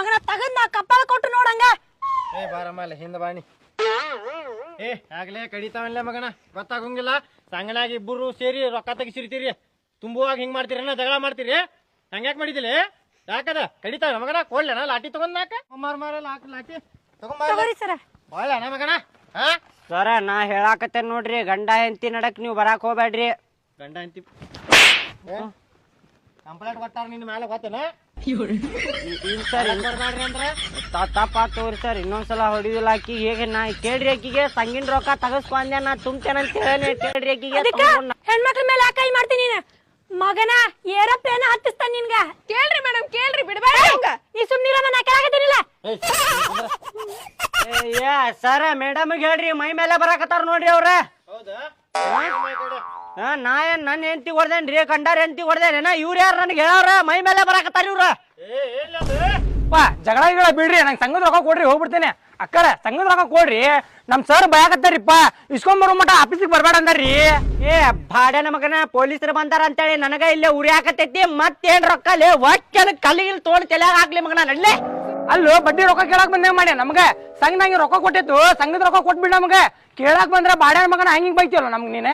ಮಗನ ತಗದ್ ನಾ ಕಪ್ಪಾಳ ಕೊಟ್ಟು ನೋಡಂಗ. ಏ ಬಾರಮ್ಮ ಅಲ್ಲ ಹಿಂದ ಬಾಣಿ. ಏ ಆಗ್ಲೇ ಕಡಿತಾವಲ್ಲ ಮಗನ, ಗೊತ್ತಾಗಂಗಿಲ್ಲ. ಸಂಗನಾಗಿ ಇಬ್ಬರು ಸೇರಿ ರೊಕ್ಕ ತೆಗಿಸಿರ್ತೀರಿ, ತುಂಬುವಾಗ ಹಿಂಗ್ ಮಾಡ್ತೀರನ, ಜಗಳ ಮಾಡ್ತೀರಿ. ಹಂಗ್ಯಾಕ್ ಮಾಡಿದಿಲ್ಲ? ಯಾಕದ ಕಡಿತಾವ ಮಗನ? ಕೊಡ್ಲೇನ ಲಾಟಿ ತಗೊಂಡ್ ನಾಕ ಲಾಟಿ ತಗೋರಿ ಸರ. ಒಳ್ಳೆನ ಮಗನ? ಹಾ ಸರ ನಾ ಹೇಳಾಕತ್ತೇನ್ ನೋಡ್ರಿ, ಗಂಡ ಹೆಂಡತಿ ನಡಕ್ ನೀವ್ ಬರಾಕ್ ಹೋಗ್ಬೇಡ್ರಿ. ಗಂಡ ಅಂತಿ ಕಂಪ್ಲೇಂಟ್ ಕೊಟ್ಟಾರ ನಿನ್ನ ಮೇಲೆ ಗೊತ್ತೇನ? ತಪ್ಪಾತವ್ರಿ ಸರ್, ಇನ್ನೊಂದ್ಸಲ ಹೊಡಿದಿಲ್ಲ. ಆಕಿ ಹೇಗೆ ನಾ ಕೇಳ್ರಿ, ಆಕಿಗೆ ಸಂಗಿನ ರೊಕ್ಕ ತಗಸ್ಕೊಂಡೆ ನಾ ತುಂಬ್ತೇನಂತ ಹೇಳಿ ಕೇಳ್ರಿ ಆಕಿಗೆ. ಹೆಣ್ಮಕ್ಳ ಮೇಲೆ ಯಾಕೆ ಕೈ ಮಾಡ್ತೀನಿ ನೀನು? ಮಗನ ಏರೋಪ್ಲೇನ್ ಹತ್ತಿಸ್ತಾನ ನಿನ್ಗ. ಕೇಳ್ರಿ ಮೇಡಮ್, ಕೇಳ್ರಿ, ಬಿಡಬೇಡ. ನೀ ಸುಮ್ನಿರ, ನಾ ಕೇಳಾಕತ್ತೀನಿಲ್ಲ. ಸರ ಮೇಡಮ್ ಹೇಳ್ರಿ, ಮೈ ಮೇಲೆ ಬರಾಕತ್ತಾರ ನೋಡ್ರಿ ಅವ್ರ. ನಾ ಏನ್ ನನ್ನ ಹೆಂಡತಿ ಹೊಡ್ದೇನ್ರಿ, ಕಂಡಾರ ಹೆಂಡತಿ ಹೊಡ್ದೇನ? ಇವ್ರ ಯಾರು ನನ್ಗೆ ಹೇಳವ್ರ? ಮೈ ಮೇಲೆ ಬರಾಕತ್ತಾರ ಇವ್ರ. ಜಗಳ ಬಿಡ್ರಿ, ನಂಗೆ ಸಂಘದ ರೊಕ್ಕ ಕೊಡ್ರಿ, ಹೋಗ್ಬಿಡ್ತೇನೆ. ಅಕ್ಕರ ಸಂಘದ ರೊಕ್ಕ ಕೊಡ್ರಿ, ನಮ್ ಸರ್ ಭಯಕತ್ತಾರಿಪ್ಪ, ಇಸ್ಕೊಂಡ್ ಬರೋ ಮಟ ಆಫೀಸಿಗೆ ಬರ್ಬೇಡ ಅಂದಾರ್ರಿ. ಏ ಬಾಡ್ಯಾನ ಮಗನ, ಪೊಲೀಸರು ಬಂದಾರ ಅಂತೇಳಿ ನನಗ ಇಲ್ಲೇ ಉರಿ ಹಾಕತೈತಿ. ಮತ್ತೇನ್ ರೊಕ್ಕ ಲೇ ಒಕ್ಕ ಕಲ್ಲಿಗಿಲ್ ತೋಡ್ ತಲೆಯಾಗ ಹಾಕ್ಲಿ ಮಗನ ನಡ್ಲೆ. ಅಲ್ಲೋ ಬಡ್ಡಿ ರೊಕ್ಕ ಕೇಳಾಕ್ ಬಂದೇವ್ ಮಾಡಿ ನಮ್ಗ. ಸಂಘ ನಂಗೆ ರೊಕ್ಕ ಕೊಟ್ಟಿತ್ತು, ಸಂಘದ ರೊಕ್ಕ ಕೊಟ್ಬಿಡ್ ನಮ್ಗ. ಕೇಳಾಕ್ ಬಂದ್ರ ಬಾಡ್ಯಾನ ಮಗನ ಹಂಗಿಂಗ್ ಬೈತಿಯಲ್ಲ ನಮ್ಗೆ ನೀನೆ.